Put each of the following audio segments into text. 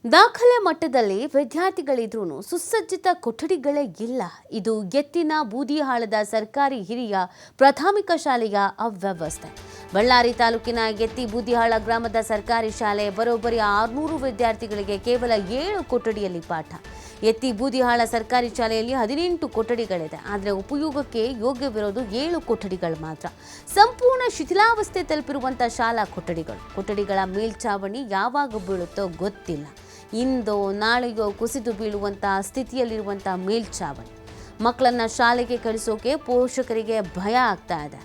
ದಾಖಲೆ ಮಟ್ಟದಲ್ಲಿ ವಿದ್ಯಾರ್ಥಿಗಳಿದ್ರೂ ಸುಸಜ್ಜಿತ ಕೊಠಡಿಗಳೇ ಇಲ್ಲ. ಇದು ಎತ್ತಿನ ಬೂದಿಹಾಳದ ಸರ್ಕಾರಿ ಹಿರಿಯ ಪ್ರಾಥಮಿಕ ಶಾಲೆಯ ಅವ್ಯವಸ್ಥೆ. ಬಳ್ಳಾರಿ ತಾಲೂಕಿನ ಎತ್ತಿ ಬೂದಿಹಾಳ ಗ್ರಾಮದ ಸರ್ಕಾರಿ ಶಾಲೆ ಬರೋಬ್ಬರಿ 600 ವಿದ್ಯಾರ್ಥಿಗಳಿಗೆ ಕೇವಲ 7 ಕೊಠಡಿಯಲ್ಲಿ ಪಾಠ. ಎತ್ತಿ ಬೂದಿಹಾಳ ಸರ್ಕಾರಿ ಶಾಲೆಯಲ್ಲಿ 18 ಕೊಠಡಿಗಳಿದೆ. ಆದರೆ ಉಪಯೋಗಕ್ಕೆ ಯೋಗ್ಯವಿರೋದು 7 ಕೊಠಡಿಗಳು ಮಾತ್ರ. ಸಂಪೂರ್ಣ ಶಿಥಿಲಾವಸ್ಥೆ ತಲುಪಿರುವಂಥ ಶಾಲಾ ಕೊಠಡಿಗಳ ಮೇಲ್ಛಾವಣಿ ಯಾವಾಗ ಬೀಳುತ್ತೋ ಗೊತ್ತಿಲ್ಲ. ಇಂದೋ ನಾಳೆಯೋ ಕುಸಿದು ಬೀಳುವಂಥ ಸ್ಥಿತಿಯಲ್ಲಿರುವಂಥ ಮೇಲ್ಛಾವಣಿ. ಮಕ್ಕಳನ್ನು ಶಾಲೆಗೆ ಕಳಿಸೋಕೆ ಪೋಷಕರಿಗೆ ಭಯ ಆಗ್ತಾ ಇದೆ.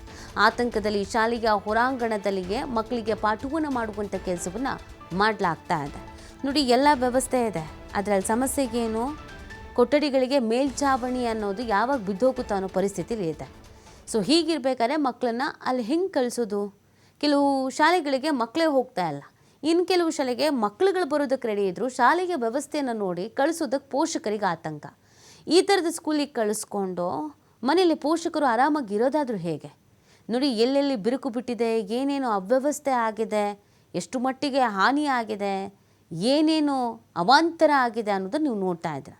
ಆತಂಕದಲ್ಲಿ ಶಾಲೆಯ ಹೊರಾಂಗಣದಲ್ಲಿಯೇ ಮಕ್ಕಳಿಗೆ ಪಾಠವನ್ನು ಮಾಡುವಂಥ ಕೆಲಸವನ್ನು ಮಾಡಲಾಗ್ತಾ ಇದೆ. ನೋಡಿ, ಎಲ್ಲ ವ್ಯವಸ್ಥೆ ಇದೆ, ಅದರಲ್ಲಿ ಸಮಸ್ಯೆ ಏನು? ಕೊಠಡಿಗಳಿಗೆ ಮೇಲ್ಛಾವಣಿ ಅನ್ನೋದು ಯಾವಾಗ ಬಿದ್ದೋಗುತ್ತೋ ಅನ್ನೋ ಪರಿಸ್ಥಿತಿಲಿ ಇದೆ. ಸೊ ಹೀಗಿರಬೇಕಾದ್ರೆ ಮಕ್ಕಳನ್ನು ಅಲ್ಲಿ ಹೆಂಗೆ ಕಳಿಸೋದು? ಕೆಲವು ಶಾಲೆಗಳಿಗೆ ಮಕ್ಕಳೇ ಹೋಗ್ತಾ ಇಲ್ಲ, ಇನ್ನು ಕೆಲವು ಶಾಲೆಗೆ ಮಕ್ಕಳುಗಳು ಬರೋದಕ್ಕೆ ರೆಡಿ ಇದ್ದರು. ಶಾಲೆಗೆ ವ್ಯವಸ್ಥೆಯನ್ನು ನೋಡಿ ಕಳಿಸೋದಕ್ಕೆ ಪೋಷಕರಿಗೆ ಆತಂಕ. ಈ ಥರದ ಸ್ಕೂಲಿಗೆ ಕಳಿಸ್ಕೊಂಡು ಮನೇಲಿ ಪೋಷಕರು ಆರಾಮಾಗಿ ಇರೋದಾದರೂ ಹೇಗೆ? ನೋಡಿ, ಎಲ್ಲೆಲ್ಲಿ ಬಿರುಕು ಬಿಟ್ಟಿದೆ, ಏನೇನು ಅವ್ಯವಸ್ಥೆ ಆಗಿದೆ, ಎಷ್ಟು ಮಟ್ಟಿಗೆ ಹಾನಿ ಆಗಿದೆ, ಏನೇನು ಅವಾಂತರ ಆಗಿದೆ ಅನ್ನೋದನ್ನು ನೀವು ನೋಡ್ತಾ ಇದ್ದೀರ.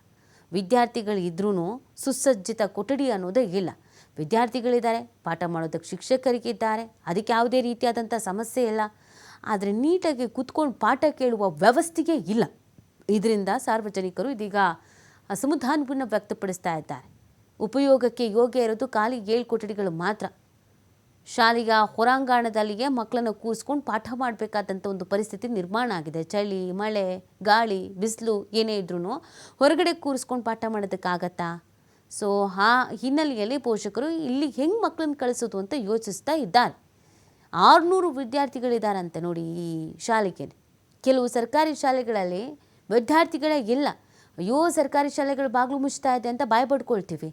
ವಿದ್ಯಾರ್ಥಿಗಳಿದ್ರೂ ಸುಸಜ್ಜಿತ ಕೊಠಡಿ ಅನ್ನೋದೇ ಇಲ್ಲ. ವಿದ್ಯಾರ್ಥಿಗಳಿದ್ದಾರೆ, ಪಾಠ ಮಾಡೋದಕ್ಕೆ ಶಿಕ್ಷಕರಿಗಿದ್ದಾರೆ, ಅದಕ್ಕೆ ಯಾವುದೇ ರೀತಿಯಾದಂಥ ಸಮಸ್ಯೆ ಇಲ್ಲ. ಆದರೆ ನೀಟಾಗಿ ಕೂತ್ಕೊಂಡು ಪಾಠ ಕೇಳುವ ವ್ಯವಸ್ಥೆಯೇ ಇಲ್ಲ. ಇದರಿಂದ ಸಾರ್ವಜನಿಕರು ಇದೀಗ ಅಸಮಾಧಾನವನ್ನು ವ್ಯಕ್ತಪಡಿಸ್ತಾ ಇದ್ದಾರೆ. ಉಪಯೋಗಕ್ಕೆ ಯೋಗ್ಯ ಇರೋದು ಖಾಲಿ 7 ಕೊಠಡಿಗಳು ಮಾತ್ರ. ಶಾಲೆಯ ಹೊರಾಂಗಣದಲ್ಲಿಯೇ ಮಕ್ಕಳನ್ನು ಕೂರಿಸ್ಕೊಂಡು ಪಾಠ ಮಾಡಬೇಕಾದಂಥ ಒಂದು ಪರಿಸ್ಥಿತಿ ನಿರ್ಮಾಣ ಆಗಿದೆ. ಚಳಿ, ಮಳೆ, ಗಾಳಿ, ಬಿಸಿಲು ಏನೇ ಇದ್ರೂ ಹೊರಗಡೆ ಕೂರಿಸ್ಕೊಂಡು ಪಾಠ ಮಾಡೋದಕ್ಕಾಗತ್ತಾ? ಸೊ ಆ ಹಿನ್ನೆಲೆಯಲ್ಲಿ ಪೋಷಕರು ಇಲ್ಲಿ ಹೆಂಗೆ ಮಕ್ಕಳನ್ನ ಕಳಿಸೋದು ಅಂತ ಯೋಚಿಸ್ತಾ ಇದ್ದಾರೆ. 600 ವಿದ್ಯಾರ್ಥಿಗಳಿದ್ದಾರಂತೆ ನೋಡಿ ಈ ಶಾಲೆಗೆ. ಕೆಲವು ಸರ್ಕಾರಿ ಶಾಲೆಗಳಲ್ಲಿ ವಿದ್ಯಾರ್ಥಿಗಳೇ ಇಲ್ಲ. ಅಯ್ಯೋ, ಸರ್ಕಾರಿ ಶಾಲೆಗಳು ಬಾಗಿಲು ಮುಚ್ತಾ ಇದೆ ಅಂತ ಬಾಯಿ ಪಡ್ಕೊಳ್ತೀವಿ.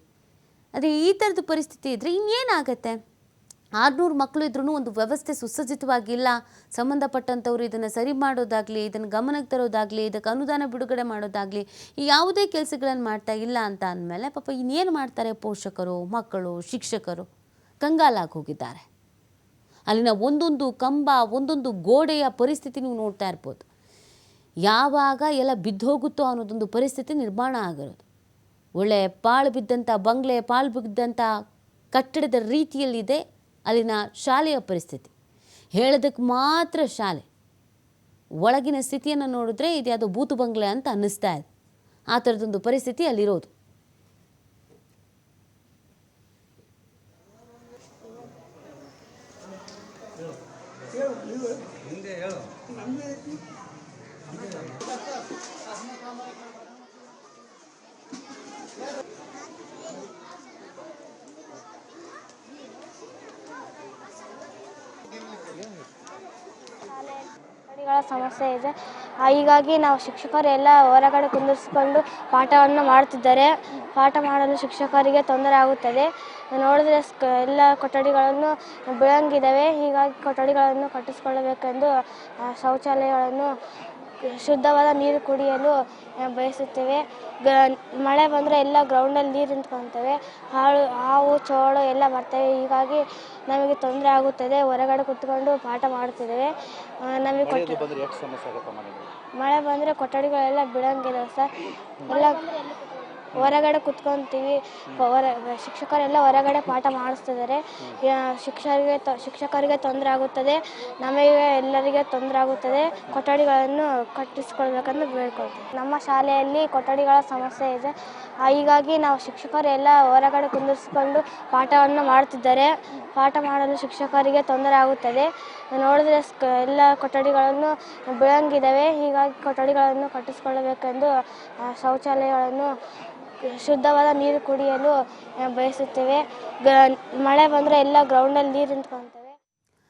ಆದರೆ ಈ ಥರದ ಪರಿಸ್ಥಿತಿ ಇದ್ದರೆ ಇನ್ನೇನಾಗತ್ತೆ? 600 ಮಕ್ಕಳು ಇದ್ರೂ ಒಂದು ವ್ಯವಸ್ಥೆ ಸುಸಜ್ಜಿತವಾಗಿಲ್ಲ. ಸಂಬಂಧಪಟ್ಟಂಥವ್ರು ಇದನ್ನು ಸರಿ ಮಾಡೋದಾಗಲಿ, ಇದನ್ನು ಗಮನಕ್ಕೆ ತರೋದಾಗಲಿ, ಇದಕ್ಕೆ ಅನುದಾನ ಬಿಡುಗಡೆ ಮಾಡೋದಾಗಲಿ, ಈ ಯಾವುದೇ ಕೆಲಸಗಳನ್ನು ಮಾಡ್ತಾ ಇಲ್ಲ ಅಂತ ಅಂದಮೇಲೆ ಪಾಪ ಇನ್ನೇನು ಮಾಡ್ತಾರೆ ಪೋಷಕರು, ಮಕ್ಕಳು, ಶಿಕ್ಷಕರು? ಕಂಗಾಲಾಗಿ ಹೋಗಿದ್ದಾರೆ. ಅಲ್ಲಿನ ಒಂದೊಂದು ಕಂಬ, ಒಂದೊಂದು ಗೋಡೆಯ ಪರಿಸ್ಥಿತಿ ನೀವು ನೋಡ್ತಾ ಇರ್ಬೋದು. ಯಾವಾಗ ಎಲ್ಲ ಬಿದ್ದೋಗುತ್ತೋ ಅನ್ನೋದೊಂದು ಪರಿಸ್ಥಿತಿ ನಿರ್ಮಾಣ ಆಗಿರೋದು. ಒಳ್ಳೆ ಪಾಳು ಬಿದ್ದಂಥ ಬಂಗ್ಲೆ, ಪಾಳು ಬಿದ್ದಂಥ ಕಟ್ಟಡದ ರೀತಿಯಲ್ಲಿದೆ ಅಲ್ಲಿನ ಶಾಲೆಯ ಪರಿಸ್ಥಿತಿ. ಹೇಳೋದಕ್ಕೆ ಮಾತ್ರ ಶಾಲೆ, ಒಳಗಿನ ಸ್ಥಿತಿಯನ್ನು ನೋಡಿದ್ರೆ ಇದು ಯಾವುದೋ ಬೂತು ಬಂಗ್ಲೆ ಅಂತ ಅನ್ನಿಸ್ತಾ ಇದೆ. ಆ ಥರದೊಂದು ಪರಿಸ್ಥಿತಿ ಅಲ್ಲಿರೋದು. ಸಮಸ್ಯೆ ಇದೆ. ಹೀಗಾಗಿ ನಾವು ಶಿಕ್ಷಕರು ಎಲ್ಲ ಹೊರಗಡೆ ಕುಂದಿರಿಸಿಕೊಂಡು ಪಾಠವನ್ನು ಮಾಡುತ್ತಿದ್ದಾರೆ. ಪಾಠ ಮಾಡಲು ಶಿಕ್ಷಕರಿಗೆ ತೊಂದರೆ ಆಗುತ್ತದೆ. ನೋಡಿದ್ರೆ ಎಲ್ಲ ಕೊಠಡಿಗಳನ್ನು ಬೀಳಂಗಿದ್ದಾವೆ. ಹೀಗಾಗಿ ಕೊಠಡಿಗಳನ್ನು ಕಟ್ಟಿಸಿಕೊಳ್ಳಬೇಕೆಂದು ಶೌಚಾಲಯಗಳನ್ನು ಶುದ್ಧವಾದ ನೀರು ಕುಡಿಯಲು ಬಯಸುತ್ತೇವೆ. ಮಳೆ ಬಂದರೆ ಎಲ್ಲ ಗ್ರೌಂಡಲ್ಲಿ ನೀರು ನಿಂತ್ಕೊಳ್ತವೆ. ಹಾವು ಚೋಳು ಎಲ್ಲ ಬರ್ತವೆ. ಹೀಗಾಗಿ ನಮಗೆ ತೊಂದರೆ ಆಗುತ್ತದೆ. ಹೊರಗಡೆ ಕುತ್ಕೊಂಡು ಪಾಠ ಮಾಡ್ತಿದ್ದೇವೆ. ನಮಗೆ ಮಳೆ ಬಂದರೆ ಕೊಠಡಿಗಳೆಲ್ಲ ಬಿಡಂಗಿಲ್ಲ ಸರ್. ಎಲ್ಲ ಹೊರಗಡೆ ಕುತ್ಕೊತೀವಿ. ಶಿಕ್ಷಕರೆಲ್ಲ ಹೊರಗಡೆ ಪಾಠ ಮಾಡಿಸ್ತಿದ್ದಾರೆ. ಶಿಕ್ಷಕರಿಗೆ ತೊಂದರೆ ಆಗುತ್ತದೆ, ನಮಗೆ ಎಲ್ಲರಿಗೆ ತೊಂದರೆ ಆಗುತ್ತದೆ. ಕೊಠಡಿಗಳನ್ನು ಕಟ್ಟಿಸ್ಕೊಳ್ಬೇಕಂತ ಬೇಡ್ಕೊಳ್ತೀವಿ. ನಮ್ಮ ಶಾಲೆಯಲ್ಲಿ ಕೊಠಡಿಗಳ ಸಮಸ್ಯೆ ಇದೆ. ಹೀಗಾಗಿ ನಾವು ಶಿಕ್ಷಕರು ಎಲ್ಲ ಹೊರಗಡೆ ಕುಂದಿರಿಸಿಕೊಂಡು ಪಾಠವನ್ನು ಮಾಡುತ್ತಿದ್ದಾರೆ. ಪಾಠ ಮಾಡಲು ಶಿಕ್ಷಕರಿಗೆ ತೊಂದರೆ ಆಗುತ್ತದೆ. ನೋಡಿದ್ರೆ ಎಲ್ಲ ಕೊಠಡಿಗಳನ್ನು ಬೀಳಂಗಿದ್ದಾವೆ. ಹೀಗಾಗಿ ಕೊಠಡಿಗಳನ್ನು ಕಟ್ಟಿಸಿಕೊಳ್ಳಬೇಕೆಂದು ಶೌಚಾಲಯಗಳನ್ನು ಶುದ್ಧವಾದ ನೀರು ಕುಡಿಯಲು ಬಯಸುತ್ತೇವೆ. ಮಳೆ ಬಂದರೆ ಎಲ್ಲ ಗ್ರೌಂಡಲ್ಲಿ ನೀರು ನಿಂತ್ಕೊಳ್ತವೆ.